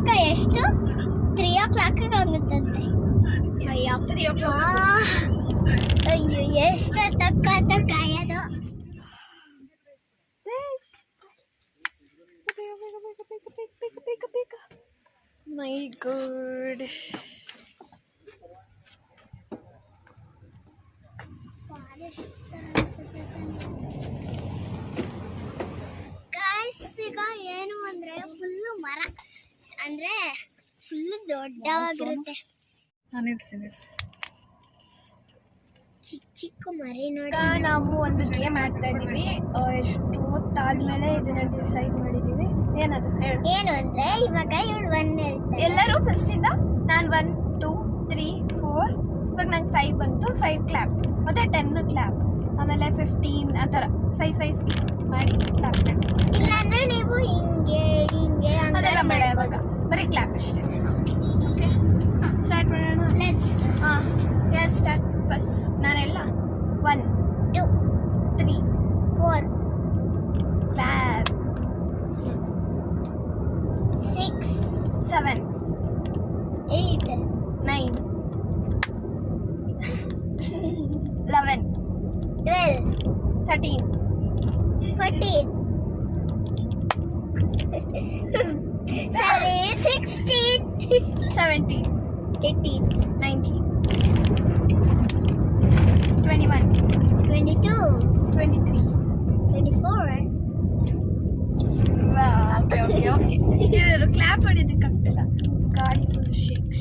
ಈಗ ಎಷ್ಟು 3 o'clock ಆಗುತ್ತಂತೆ. ಅಯ್ಯೋ ಎಷ್ಟು ತಕ್ಕ ಕಾಯೋದು. ಮೈ ಗಾಡ್, ಈಗ ಏನು ಅಂದ್ರೆ ಫುಲ್ಲು ಮರ ಅಂದ್ರೆ ಫುಲ್ ದೊಡ್ಡವಾಗಿರುತ್ತೆ. ಚಿಕ್ಕ ಚಿಕ್ಕ ಮರಿ ನೋಡಿ. ನಾವು ಒಂದು ಗೇಮ್ ಆಡ್ತಾ ಇದೀವಿ. ಎಷ್ಟು ಹೊತ್ತಾದ್ಮೇಲೆ ಇದನ್ನ ಡಿಸೈಡ್ ಮಾಡಿದೀವಿ. ಏನದು ಹೇಳು? ಏನು ಅಂದ್ರೆ ಇವಾಗ ಇವಳು 1 ಹೇಳ್ತಾರೆ. ಎಲ್ಲರೂ ಫಸ್ಟ್ ಇಂದ ನಾನು 1 2 3 4, ಇವಾಗ ನಂಗೆ 5 ಬಂತು, 5 ಕ್ಲಾಪ್, ಮತ್ತೆ 10 ಕ್ಲಾಪ್, ಆಮೇಲೆ 15 ಆ ಥರ 5 ಮಾಡಿ ಕ್ಲಾಪ್ ಮಾಡಿ. ಇಲ್ಲಾಂದ್ರೆ ನೀವು ಹಿಂಗೆ ಹಿಂಗೆ ಅದೆಲ್ಲ ಬೇಡ, ಇವಾಗ ಬರೀ ಕ್ಲಾಪ್ ಅಷ್ಟೇ. ಓಕೆ, ಸ್ಟಾರ್ಟ್ ಮಾಡೋಣ. ಲೆಟ್ಸ್ ಯಾರು ಸ್ಟಾರ್ಟ್ ಫಸ್ಟ್? ನಾನೆಲ್ಲ 1 2 3 4 ಕ್ಲಾಪ್, 6 7 8 9 11 12 13 14 16 17 18 19 21 22 23. 24 ಓಕೆ ಇವರು ಕ್ಲಾಪ್ ಹೊಡಿಯೋದಕ್ಕಾಗ್ತಿಲ್ಲ, ಗಾಡಿ ಫುಲ್ ಶೇಕ್.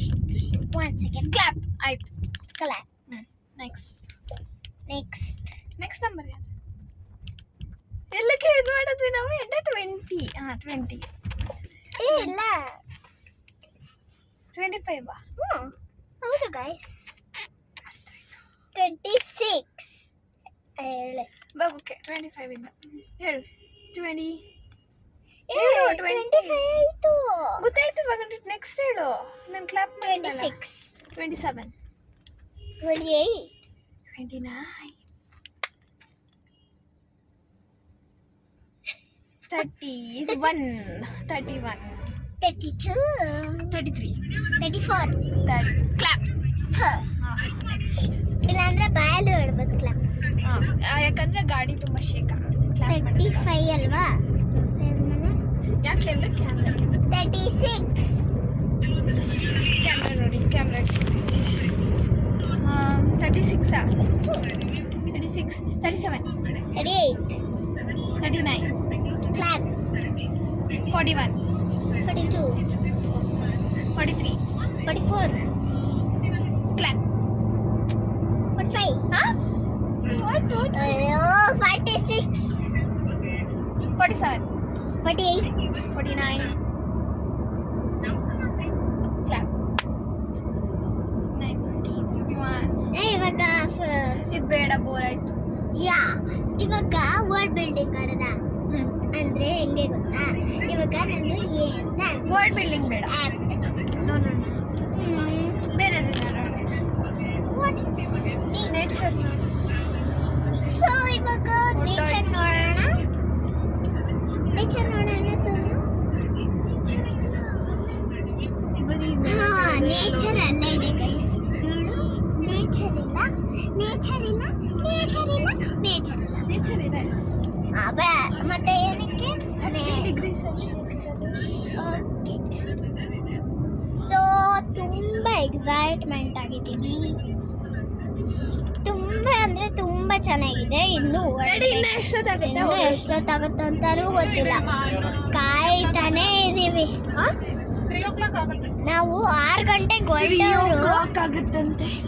1 second ಕ್ಲಾಪ್ ಆಯ್ತು. clap. ನೆಕ್ಸ್ಟ್ next ನಂಬರ್ ಯಾರು? ಎಲ್ಲಕ್ಕೆ ಇದು ಮಾಡಿದ್ವಿ ನಾವು? 20. 20 ಇಲ್ಲ 25. ಹೌದು ಗೈಸ್. 26 ಹೇಳಿ. ಓಕೆ 25 ಇಂದ ಹೇಳು. 20 25 ಆಯ್ತು. ಗೊತ್ತಾಯ್ತು. ಇವಾಗ ನೆಕ್ಸ್ಟ್ ಹೇಳು. ನಾನು ಕ್ಲಾಪ್ 26 27 28 29 31 31 32 33 34 ಕ್ಲಾಪ್. ನೆಕ್ಸ್ಟ್ ಇಲ್ಲಾಂದ್ರೆ ಬಾಯಲ್ಲಿ ಹೇಳ್ಬೇಕು ಕ್ಲಾಪ್. ಯಾಕಂದ್ರೆ ಗಾಡಿ ತುಂಬಾ ಶೇಕ್ ಆಗ್ತದೆ. ಕ್ಲಾಪ್ 35 ಅಲ್ವಾ? ಯಾಕೆಂದ್ರೆ ಕ್ಯಾಮ್ರಾ 36 ಕ್ಯಾಮ್ರಾ ನೋಡಿ, camera 36 36 37 38 39 clap 41 42 43 44 clap. 45 What? 46 47 48 49 clap. 9 50 51. ಇವಾಗ ಇದು ಬೇಡ, ಬೋರ್ ಆಯ್ತು. ಇವಾಗ ವರ್ಡ್ ಬಿಲ್ಡಿಂಗ್ ಮಾಡೋದ ಅಂದ್ರೆ ಹೆಂಗೆ ಗೊತ್ತಾ? ಇವಾಗ ನಾನು ವರ್ಡ್ ಬಿಲ್ಡಿಂಗ್ ಬೇಡ. ನೋ ಬೇರೆ ನೇಚರ್. ಸೊ ಇವಾಗ ನೇಚರ್ ನೋಡೋಣ. ಸೋನು ನೇಚರ್ ಅಲ್ಲೇ ಇದೆ ಗೈಸ್. ನೋಡು, ನೇಚರ್ ಇದೆ. ಮತ್ತೆ ಏನಕ್ಕೆ? 30 ಡಿಗ್ರಿ ಸೆಲ್ಸಿಯಸ್. ಓಕೆ, ಸೊ ತುಂಬಾ ಎಕ್ಸೈಟ್ಮೆಂಟ್ ಆಗಿದ್ದೀವಿ. ತುಂಬಾ ಅಂದ್ರೆ ತುಂಬಾ ಚೆನ್ನಾಗಿದೆ. ಇನ್ನು ಎಷ್ಟೊತ್ತಾಗುತ್ತೆ ಅಂತಾನೂ ಗೊತ್ತಿಲ್ಲ. ಕಾಯ್ತಾನೆ ಇದೀವಿ. ನಾವು 6 ಗಂಟೆಗೆ ಹೊರಟವರು,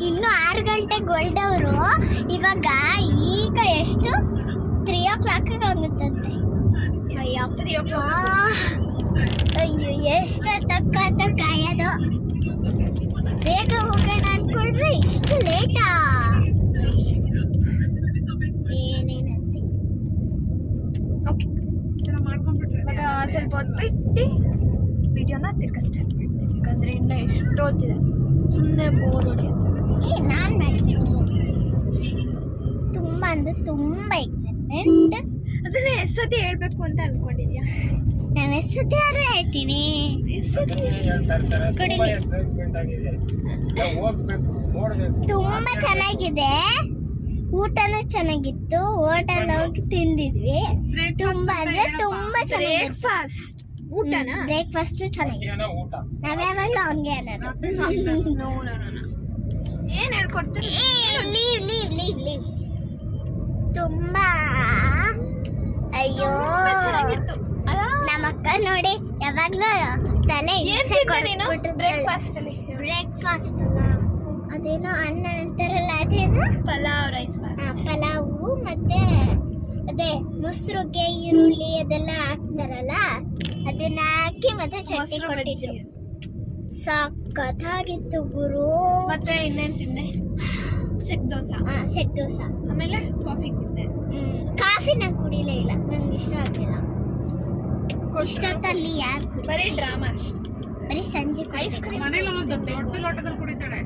ಇನ್ನು 6 ಗಂಟೆಗೆ ಹೊರಟವರು. ಇವಾಗ ಈಗ ಎಷ್ಟು 3 o'clock ಆಗುತ್ತಂತೆ. ಅಯ್ಯೋ ಎಷ್ಟು ತಕ್ಕ ಕಾಯೋದು. ಬೇಗ ಹೋಗೋಣ ಅನ್ಕೊಂಡ್ರೆ ಇಷ್ಟು ಲೇಟಾ? ಏನೇನಂತೆ? ಓಕೆ, ಇವಾಗ ಸ್ವಲ್ಪ ಹೊತ್ತು ಬಿಟ್ಟು ವಿಡಿಯೋನ ತಿರ್ಗಾ ಸ್ಟಾರ್ಟ್ ಮಾಡ್ತೀವಿ. ಯಾಕಂದ್ರೆ ಇನ್ನು ಎಷ್ಟೊತ್ತಿದೆ, ಸುಮ್ಮನೆ ಬೋರ್ ಹೊಡೆಯುತ್ತೆ. ನಾನು ಮಾಡ್ತೀನಿ. ತುಂಬಾ ಅಂದ್ರೆ ತುಂಬಾ ಎಕ್ಸೈಟ್ಮೆಂಟ್. ಅದನ್ನೇ ಎಷ್ಟೊತ್ತಿ ಹೇಳ್ಬೇಕು ಅಂತ ಅನ್ಕೊಂಡಿದ್ಯಾ? ನಾನು ಎಷ್ಟೊತ್ತಿ ಯಾರು ಹೇಳ್ತೀನಿ ತುಂಬಾ ಚೆನ್ನಾಗಿದೆ. ಊಟನೂ ಚೆನ್ನಾಗಿತ್ತು. ಹೋಟೆಲ್ ಹೋಗಿ ತಿಂದಿದ್ವಿ. ತುಂಬಾ ಅಂದ್ರೆ ತುಂಬಾ ಚೆನ್ನಾಗಿತ್ತು. ಬ್ರೇಕ್ಫಾಸ್ಟ್ ಊಟನಾ? ಬ್ರೇಕ್ಫಾಸ್ಟ್ ಚೆನ್ನಾಗಿತ್ತು. ನಾವ್ ಯಾವಾಗ್ಲೂ ಹಂಗೆ ಅನ್ನೋದು. ಏನ್ ಹೇಳ್ಕೊಡ್ತೀರಿ? Leave leave leave leave. ತುಂಬಾ ಅಯ್ಯೋ ಚೆನ್ನಾಗಿತ್ತು. ನಮ್ಮ ಅಕ್ಕ ನೋಡಿ ಯಾವಾಗ್ಲೂ ತಲೆ ಬ್ರೇಕ್ಫಾಸ್ಟ್ ಅಲ್ಲಿ ಬ್ರೇಕ್ಫಾಸ್ಟ್ ಅದೇನೋ ಅನ್ನ ಅಂತಾರಲ್ಲ, ಅದೇನೋ ಪಲಾವ್ ರೈಸ್ ಪಲಾವು ಮತ್ತೆ ಅದೇ ಮೊಸರುಗೆ ಈರುಳ್ಳಿ ಅದೆಲ್ಲ ಹಾಕ್ತಾರಲ್ಲ, ಅದನ್ನ ಹಾಕಿ ಮತ್ತೆ ಚಟ್ನಿ ಕೊಟ್ಟಿದ್ರು. ಸಖತ್ತಾಗಿತ್ತು ಗುರು. ಮತ್ತೆ ಇನ್ನೇನ್ ತಿಂದೆ? ಸೆಟ್ ದೋಸೆ. ಸೆಟ್ ದೋಸೆ. ಆಮೇಲೆ ಕಾಫಿ ಕುಡ್ದೆ. ಕಾಫಿ ನಂಗೆ ಕುಡಿಲೇ ಇಲ್ಲ, ನಂಗೆ ಇಷ್ಟ ಆಗಿಲ್ಲ. ಇಷ್ಟೊತ್ತಲ್ಲಿ ಯಾರು ಬರೀ ಡ್ರಾಮಾ ಅಷ್ಟೇ. ಬರೀ ಸಂಜೆ ಐಸ್ ಕ್ರೀಮ್ ಮನೇಲಿ ಒಂದು ದೊಡ್ಡ ಲೋಟದಲ್ಲಿ ಕುಡಿತಾಳೆ.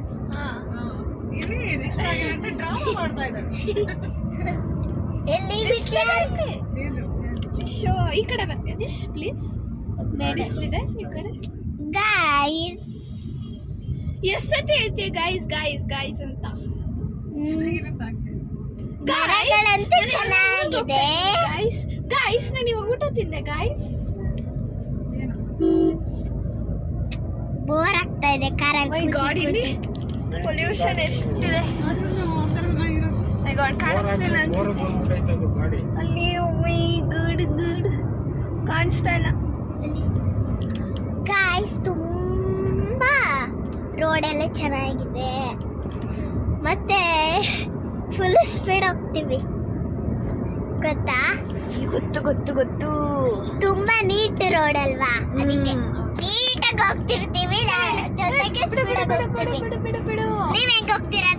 ಡ್ರಾಮಾ ಮಾಡ್ತಾ ಇದ್ದಾಳೆ. ಎಲ್ಲಿ ಶೋ ಈ ಕಡೆ ಬರ್ತೀಯ ದಿಶ್ ಪ್ಲೀಸ್. ಬಿಸಿಲಿದೆ ಈ ಕಡೆ. ಗೈಸ್ ಎಷ್ಟೊತ್ತಿ ಹೇಳ್ತೀಯ ಗೈಸ್ ಗೈಸ್ ಗೈಸ್ ಅಂತ? ಮರಗಳಂತೂ ಚೆನ್ನಾಗಿದೆ. ಗೈಸ್ ಗೈಸ್ ನಾನು ಇವಾಗ ಊಟ ತಿಂದೆ ಗೈಸ್. ಬೋರ್ ಆಗ್ತಾ ಇದೆ ಕಾರ. ಮೈ ಗಾಡ್ ಇಲ್ಲಿ ಪೊಲ್ಯೂಷನ್ ಎಷ್ಟಿದೆ. ಮೈ ಗಾಡ್ ಕಾಣಿಸ್ತಿಲ್ಲ ಅನ್ಸುತ್ತೆ ಅಲ್ಲಿ. ಮೈ ಗುಡ್ ಗುಡ್ ಕಾಣಿಸ್ತಾ ಇಲ್ಲ ಗೈಸ್. ತುಂಬಾ ರೋಡ್ ಎಲ್ಲ ಚೆನ್ನಾಗಿದೆ. ಮತ್ತೆ ಫುಲ್ ಸ್ಪೀಡ್ ಹೋಗ್ತೀವಿ ಗೊತ್ತಾ? ಗೊತ್ತು ಗೊತ್ತು ಗೊತ್ತು. ತುಂಬಾ ನೀಟ್ ರೋಡ್ ಅಲ್ವಾ, ಅದಕ್ಕೆ ನೀಟಾಗಿ ಹೋಗ್ತಿರ್ತೀವಿ. ಜೊತೆಗೆ ಸ್ಪೀಡ್ ಆಗಿ ಹೋಗ್ತೀವಿ. ಬಿಡು ಬಿಡು ಬಿಡು. ನೀವ್ ಹೆಂಗ್ ಹೋಗ್ತೀರಾ?